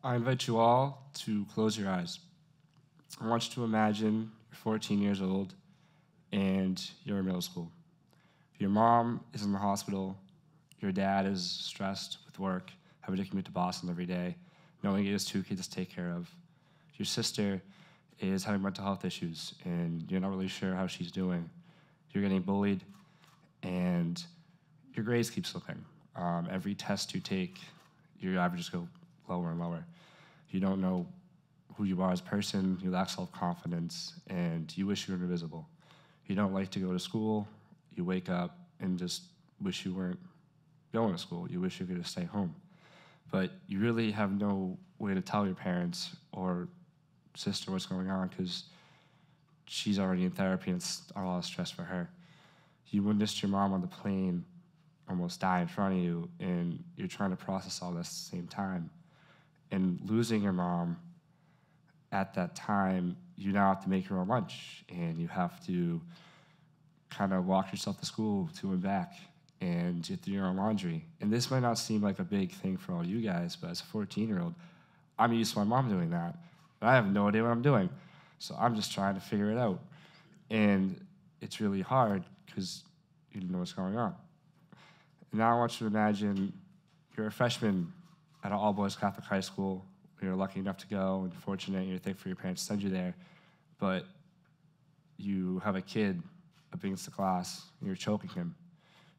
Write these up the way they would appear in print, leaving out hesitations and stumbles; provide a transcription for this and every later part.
I invite you all to close your eyes. I want you to imagine you're 14 years old and you're in middle school. Your mom is in the hospital. Your dad is stressed with work, having to commute to Boston every day, knowing he has 2 kids to take care of. Your sister is having mental health issues, and you're not really sure how she's doing. You're getting bullied, and your grades keep slipping. Every test you take, your averages go lower and lower. You don't know who you are as a person, you lack self-confidence, and you wish you were invisible. You don't like to go to school, you wake up and just wish you weren't going to school. You wish you could just stay home. But you really have no way to tell your parents or sister what's going on because she's already in therapy and it's a lot of stress for her. You witnessed your mom on the plane almost die in front of you, and you're trying to process all this at the same time. And losing your mom at that time, you now have to make your own lunch, and you have to kind of walk yourself to school to and back, and you do your own laundry. And this might not seem like a big thing for all you guys, but as a 14-year-old, I'm used to my mom doing that. But I have no idea what I'm doing. So I'm just trying to figure it out. And it's really hard because you don't know what's going on. And now I want you to imagine you're a freshman at an all-boys Catholic high school. You're lucky enough to go and fortunate, and you're thankful for your parents to send you there. But you have a kid up against the class, and you're choking him.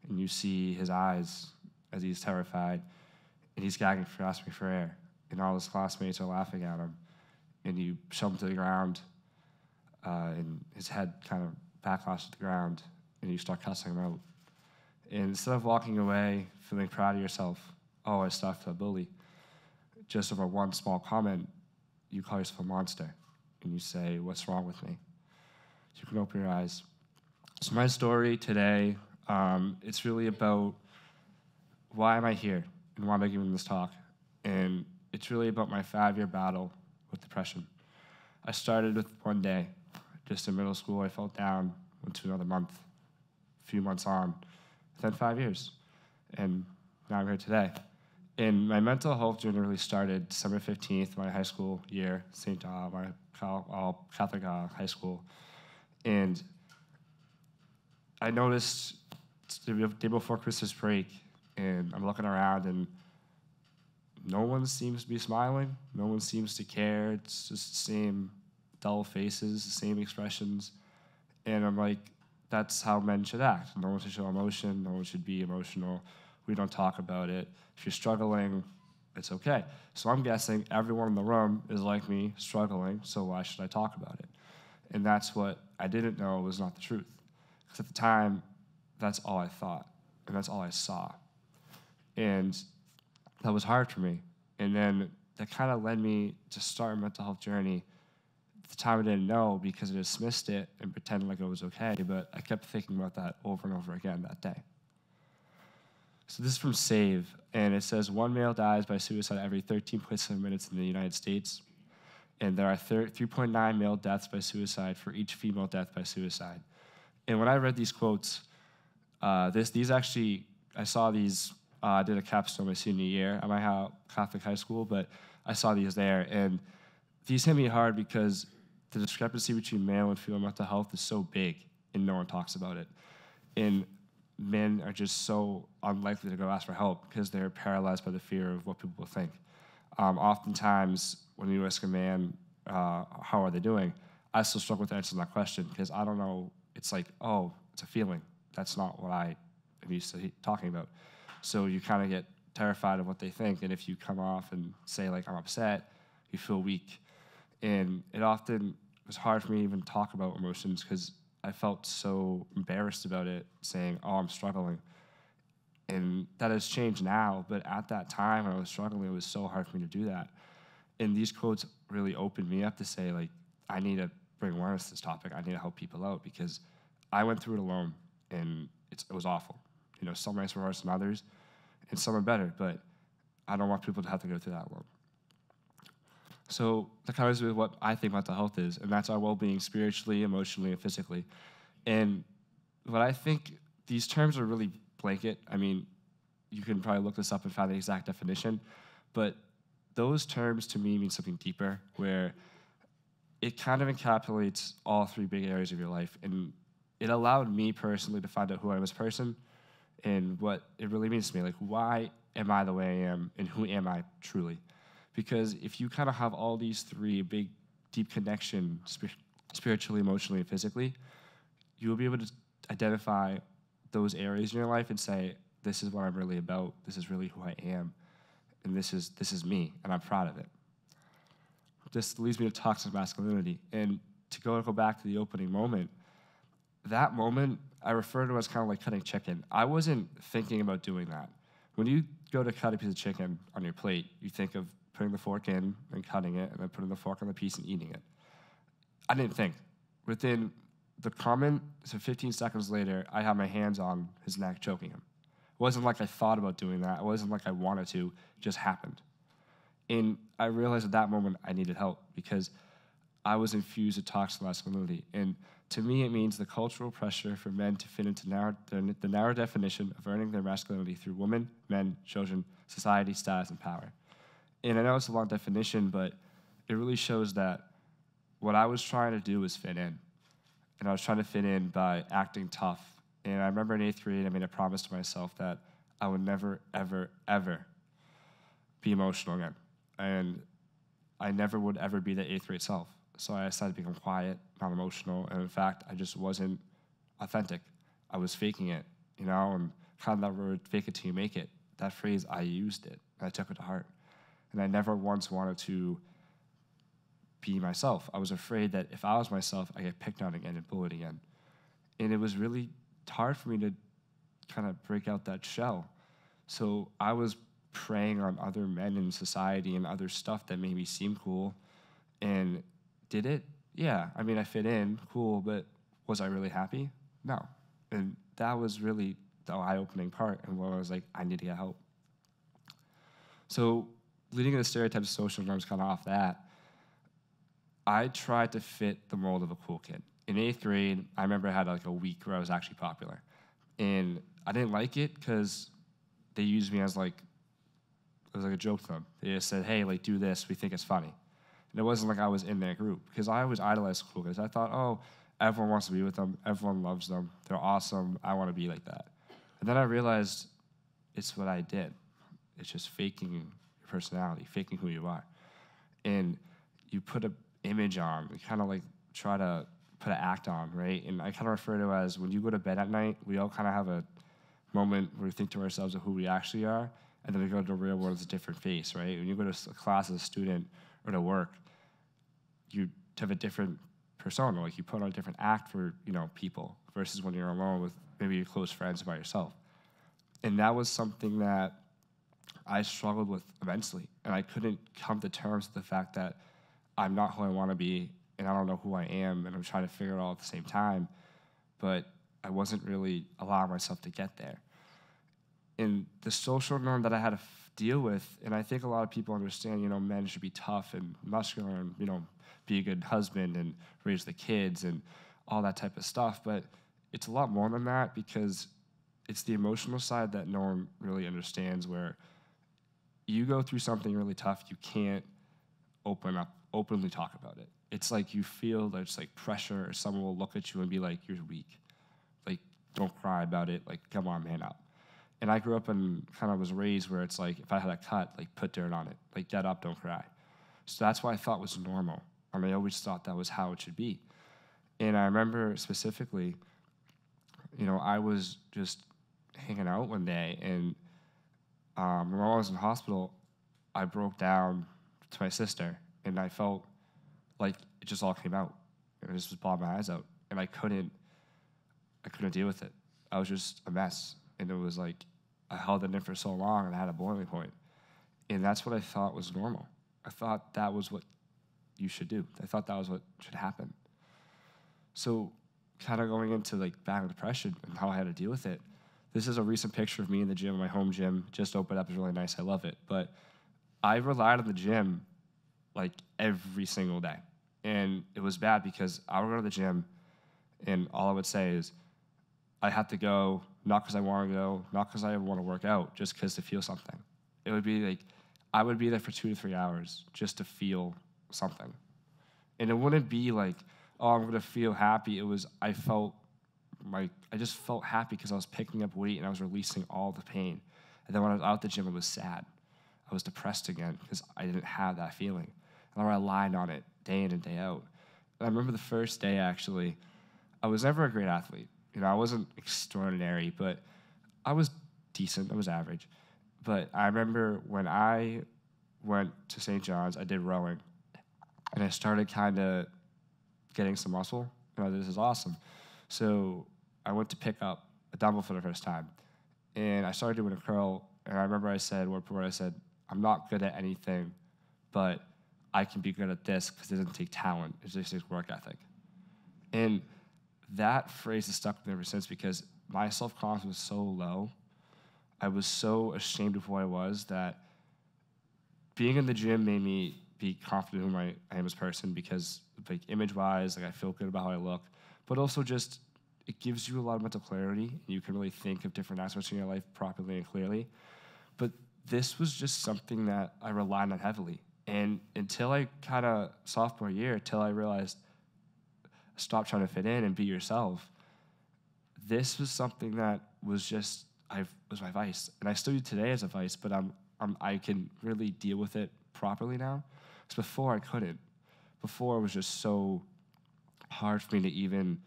And you see his eyes as he's terrified, and he's gagging for asking for air. And all his classmates are laughing at him. And you shove him to the ground, and his head kind of backlashes to the ground, and you start cussing him out. And instead of walking away, feeling proud of yourself, oh, I stopped a bully, just over one small comment, you call yourself a monster, and you say, what's wrong with me? You can open your eyes. So my story today, it's really about why am I here, and why am I giving this talk? And it's really about my 5-year battle with depression. I started with one day, just in middle school. I felt down, went to another month, a few months on, then 5 years, and now I'm here today. And my mental health journey really started December 15th, my high school year, my Catholic high school. And I noticed the day before Christmas break, and I'm looking around, and no one seems to be smiling. No one seems to care. It's just the same dull faces, the same expressions. And I'm like, that's how men should act. No one should show emotion. No one should be emotional. We don't talk about it. If you're struggling, it's okay. So I'm guessing everyone in the room is like me, struggling, so why should I talk about it? And that's what I didn't know was not the truth. Because at the time, that's all I thought, and that's all I saw. And that was hard for me. And then that kind of led me to start a mental health journey. At the time, I didn't know because I dismissed it and pretended like it was okay, but I kept thinking about that over and over again that day. So this is from SAVE, and it says 1 male dies by suicide every 13.7 minutes in the United States, and there are 3.9 male deaths by suicide for each female death by suicide. And when I read these quotes, these actually, I saw these, I did a capstone my senior year at my Catholic high school, but I saw these there, and these hit me hard because the discrepancy between male and female mental health is so big, and no one talks about it. And men are just so unlikely to go ask for help because they're paralyzed by the fear of what people will think. Oftentimes, when you ask a man, how are they doing, I still struggle with answering that question because I don't know. It's like, oh, it's a feeling. That's not what I am used to talking about. So you kind of get terrified of what they think, and if you come off and say, like, I'm upset, you feel weak. And it often was hard for me to even talk about emotions because I felt so embarrassed about it, saying, oh, I'm struggling. And that has changed now, but at that time when I was struggling, it was so hard for me to do that. And these quotes really opened me up to say, like, I need to bring awareness to this topic. I need to help people out because I went through it alone, and it was awful. You know, some nights were worse than others, and some are better, but I don't want people to have to go through that alone. So that covers with what I think mental health is, and that's our well-being spiritually, emotionally, and physically. And what I think, these terms are really blanket. I mean, you can probably look this up and find the exact definition, but those terms to me mean something deeper, where it kind of encapsulates all three big areas of your life. And it allowed me personally to find out who I am as a person and what it really means to me. Like, why am I the way I am, and who am I truly? Because if you kind of have all these three big, deep connections, spiritually, emotionally, and physically, you will be able to identify those areas in your life and say, this is what I'm really about, this is really who I am, and this is me, and I'm proud of it. This leads me to toxic masculinity. And to go back to the opening moment, that moment I refer to as kind of like cutting chicken. I wasn't thinking about doing that. When you go to cut a piece of chicken on your plate, you think of putting the fork in and cutting it, and then putting the fork on the piece and eating it. I didn't think. Within the comment, so 15 seconds later, I had my hands on his neck, choking him. It wasn't like I thought about doing that. It wasn't like I wanted to. It just happened. And I realized at that moment I needed help, because I was infused with toxic masculinity. And to me, it means the cultural pressure for men to fit into the narrow definition of earning their masculinity through women, men, children, society, status, and power. And I know it's a long definition, but it really shows that what I was trying to do was fit in. And I was trying to fit in by acting tough. And I remember in 8th grade, I made a promise to myself that I would never, ever, ever be emotional again. And I never would ever be the 8th grade self. So I decided to become quiet, not emotional. And in fact, I just wasn't authentic. I was faking it, and kind of that word, fake it till you make it. That phrase, I used it, and I took it to heart. And I never once wanted to be myself. I was afraid that if I was myself, I get picked on again and bullied again. And it was really hard for me to kind of break out that shell. So I was preying on other men in society and other stuff that made me seem cool. And did it? Yeah. I mean, I fit in, cool, but was I really happy? No. And that was really the eye-opening part, and where I was like, I need to get help. So leading into stereotypes of social norms kind of off that, I tried to fit the mold of a cool kid. In 8th grade, I remember I had like a week where I was actually popular. And I didn't like it because they used me as like, it was like a joke to them. They just said, hey, like, do this, we think it's funny. And it wasn't like I was in their group, because I always idolized cool kids. I thought, oh, everyone wants to be with them, everyone loves them, they're awesome, I want to be like that. And then I realized it's what I did. It's just faking your personality, faking who you are. And you put an image on, you kind of like try to put an act on, right? And I kind of refer to it as when you go to bed at night, we all kind of have a moment where we think to ourselves of who we actually are, and then we go to the real world as a different face, right? When you go to a class as a student or to work, you have a different persona, like you put on a different act for, people, versus when you're alone with maybe your close friends by yourself. And that was something that I struggled with immensely, and I couldn't come to terms with the fact that I'm not who I want to be, and I don't know who I am, and I'm trying to figure it all at the same time, but I wasn't really allowing myself to get there. And the social norm that I had to deal with, and I think a lot of people understand, men should be tough and muscular and, be a good husband and raise the kids and all that type of stuff, but it's a lot more than that, because it's the emotional side that no one really understands, where you go through something really tough, you can't openly talk about it. It's like you feel there's like pressure, or someone will look at you and be like, you're weak. Like, don't cry about it. Like, come on, man up. And I grew up and kind of was raised where it's like, if I had a cut, like, put dirt on it. Like, get up, don't cry. So that's what I thought was normal. I mean, I always thought that was how it should be. And I remember specifically, I was just hanging out one day, and when I was in hospital, I broke down to my sister, and I felt like it just all came out. It just was bawling my eyes out, and I couldn't deal with it. I was just a mess, and it was like I held it in for so long, and I had a boiling point. And that's what I thought was normal. I thought that was what you should do. I thought that was what should happen. So kind of going into like back depression and how I had to deal with it, this is a recent picture of me in the gym, my home gym, just opened up. It's really nice. I love it. But I relied on the gym like every single day. And it was bad, because I would go to the gym, and all I would say is, I have to go, not because I want to go, not because I want to work out, just because to feel something. It would be like, I would be there for 2 to 3 hours just to feel something. And it wouldn't be like, oh, I'm going to feel happy. It was, I just felt happy because I was picking up weight and I was releasing all the pain. And then when I was out the gym, I was sad. I was depressed again because I didn't have that feeling. And I relied on it day in and day out. And I remember the first day, actually, I was never a great athlete. You know, I wasn't extraordinary, but I was decent. I was average. But I remember when I went to St. John's, I did rowing. And I started kind of getting some muscle. And I was, this is awesome. So I went to pick up a dumbbell for the first time. And I started doing a curl. And I remember I said, I'm not good at anything, but I can be good at this because it doesn't take talent. It just takes work ethic. And that phrase has stuck with me ever since because my self-confidence was so low. I was so ashamed of who I was that being in the gym made me be confident in who I am as a person because, like, image-wise, like, I feel good about how I look. But also just it gives you a lot of mental clarity, and you can really think of different aspects in your life properly and clearly. But this was just something that I relied on heavily. And until I kind of sophomore year, until I realized stop trying to fit in and be yourself, this was something that was just, was my vice. And I still do today as a vice, but I can really deal with it properly now. Because before I couldn't. Before it was just so hard for me to even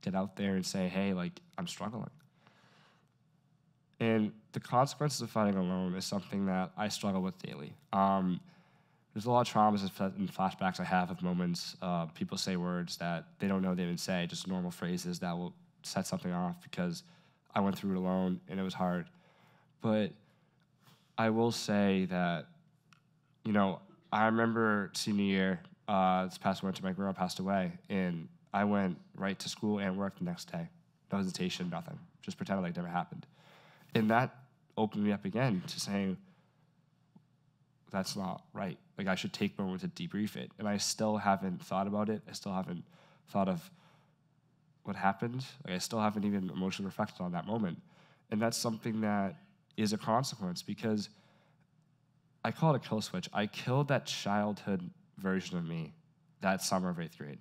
get out there and say, hey, like, I'm struggling. And the consequences of fighting alone is something that I struggle with daily. There's a lot of traumas and flashbacks I have of moments. People say words that they don't know they even say, just normal phrases that will set something off because I went through it alone and it was hard. But I will say that, you know, I remember senior year, this past winter, my grandma passed away, and I went right to school and work the next day. No hesitation, nothing. Just pretended like it never happened. And that opened me up again to saying, that's not right. Like, I should take a moment to debrief it. And I still haven't thought about it. I still haven't thought of what happened. Like, I still haven't even emotionally reflected on that moment. And that's something that is a consequence because I call it a kill switch. I killed that childhood version of me that summer of 8th grade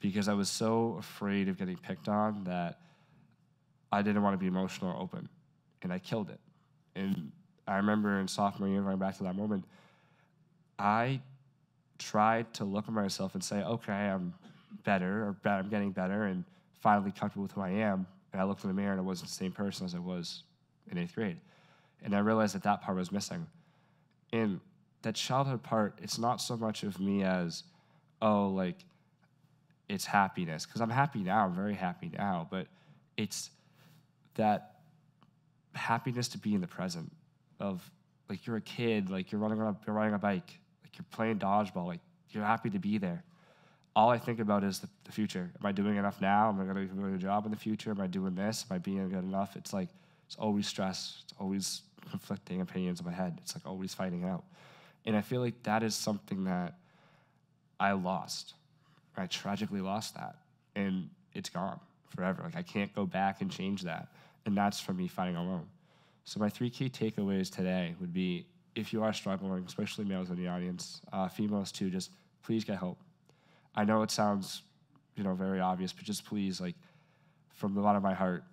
because I was so afraid of getting picked on that I didn't want to be emotional or open. And I killed it. And I remember in sophomore year, going back to that moment, I tried to look at myself and say, okay, I'm better, or I'm getting better, and finally comfortable with who I am. And I looked in the mirror, and I wasn't the same person as I was in 8th grade. And I realized that that part was missing. And that childhood part, it's not so much of me as, oh, like, it's happiness. Because I'm happy now, I'm very happy now, but it's that happiness to be in the present of, like, you're a kid, like, you're riding a bike, like, you're playing dodgeball, like, you're happy to be there. All I think about is the future. Am I doing enough now? Am I going to do a job in the future? Am I doing this? Am I being good enough? It's like, it's always stress. It's always conflicting opinions in my head. It's like always fighting out. And I feel like that is something that I lost. I tragically lost that. And it's gone forever. Like, I can't go back and change that. And that's from me fighting alone. So my 3 key takeaways today would be, if you are struggling, especially males in the audience, females too, just please get help. I know it sounds, you know, very obvious, but just please, like, from the bottom of my heart,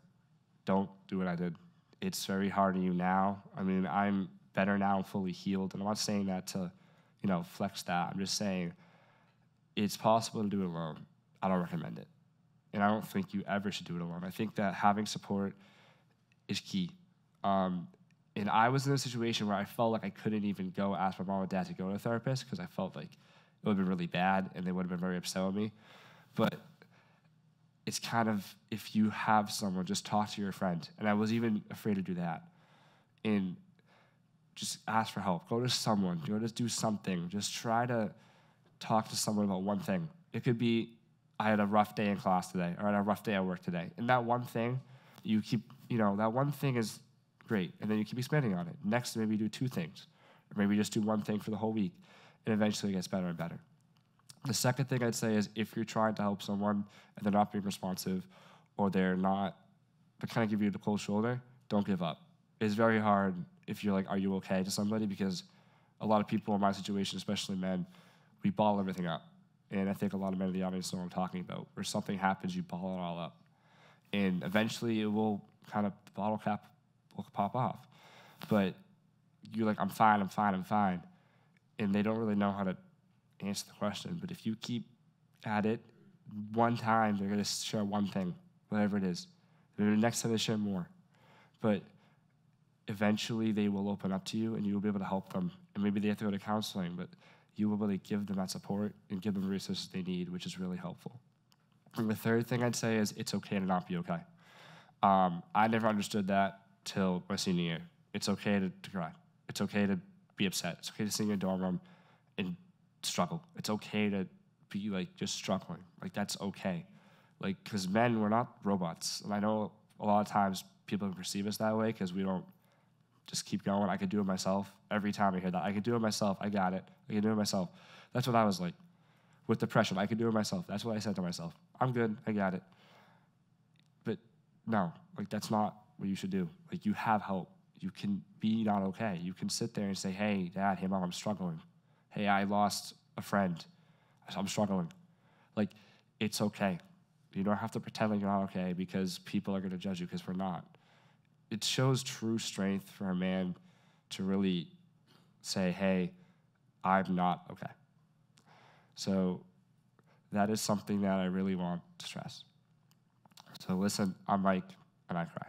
don't do what I did. It's very hard on you now. I mean, I'm better now, I'm fully healed, and I'm not saying that to, you know, flex that. I'm just saying it's possible to do it alone. I don't recommend it. And I don't think you ever should do it alone. I think that having support is key. And I was in a situation where I felt like I couldn't even go ask my mom and dad to go to a therapist because I felt like it would have been really bad and they would have been very upset with me. But it's kind of, if you have someone, just talk to your friend. And I was even afraid to do that. And just ask for help. Go to someone. Go to do something. Just try to talk to someone about one thing. It could be, I had a rough day in class today, or I had a rough day at work today. And that one thing, you keep, you know, that one thing is great. And then you keep expanding on it. Next, maybe do 2 things. Or maybe just do one thing for the whole week. And eventually it gets better and better. The second thing I'd say is, if you're trying to help someone and they're not being responsive, or they're not, but kind of give you the cold shoulder, don't give up. it's very hard if you're like, are you okay to somebody? Because a lot of people in my situation, especially men, we bottle everything up. And I think a lot of men in the audience know what I'm talking about. Where something happens, you bottle it all up. And eventually it will kind of, the bottle cap will pop off. But you're like, I'm fine, I'm fine, I'm fine. And they don't really know how to answer the question. But if you keep at it, one time they're going to share one thing, whatever it is. Then the next time they share more. But eventually they will open up to you and you will be able to help them. And maybe they have to go to counseling, but you will be able to give them that support and give them the resources they need, which is really helpful. And the third thing I'd say is it's okay to not be okay. I never understood that till my senior year. It's okay to cry. It's okay to be upset. It's okay to sit in your dorm room and struggle. It's okay to be like just struggling. Like that's okay. Like, because men, we're not robots. And I know a lot of times people can perceive us that way because we don't just keep going. I could do it myself. Every time I hear that, I could do it myself. I got it. I can do it myself. That's what I was like. With depression, I could do it myself. That's what I said to myself. I'm good. I got it. But no, like that's not what you should do. Like you have help. You can be not okay. You can sit there and say, hey, Dad, hey, Mom, I'm struggling. Hey, I lost a friend. I'm struggling. Like, it's okay. You don't have to pretend like you're not okay because people are going to judge you because we're not. It shows true strength for a man to really say, hey, I'm not okay. So that is something that I really want to stress. So listen, I'm Mike, and I cry.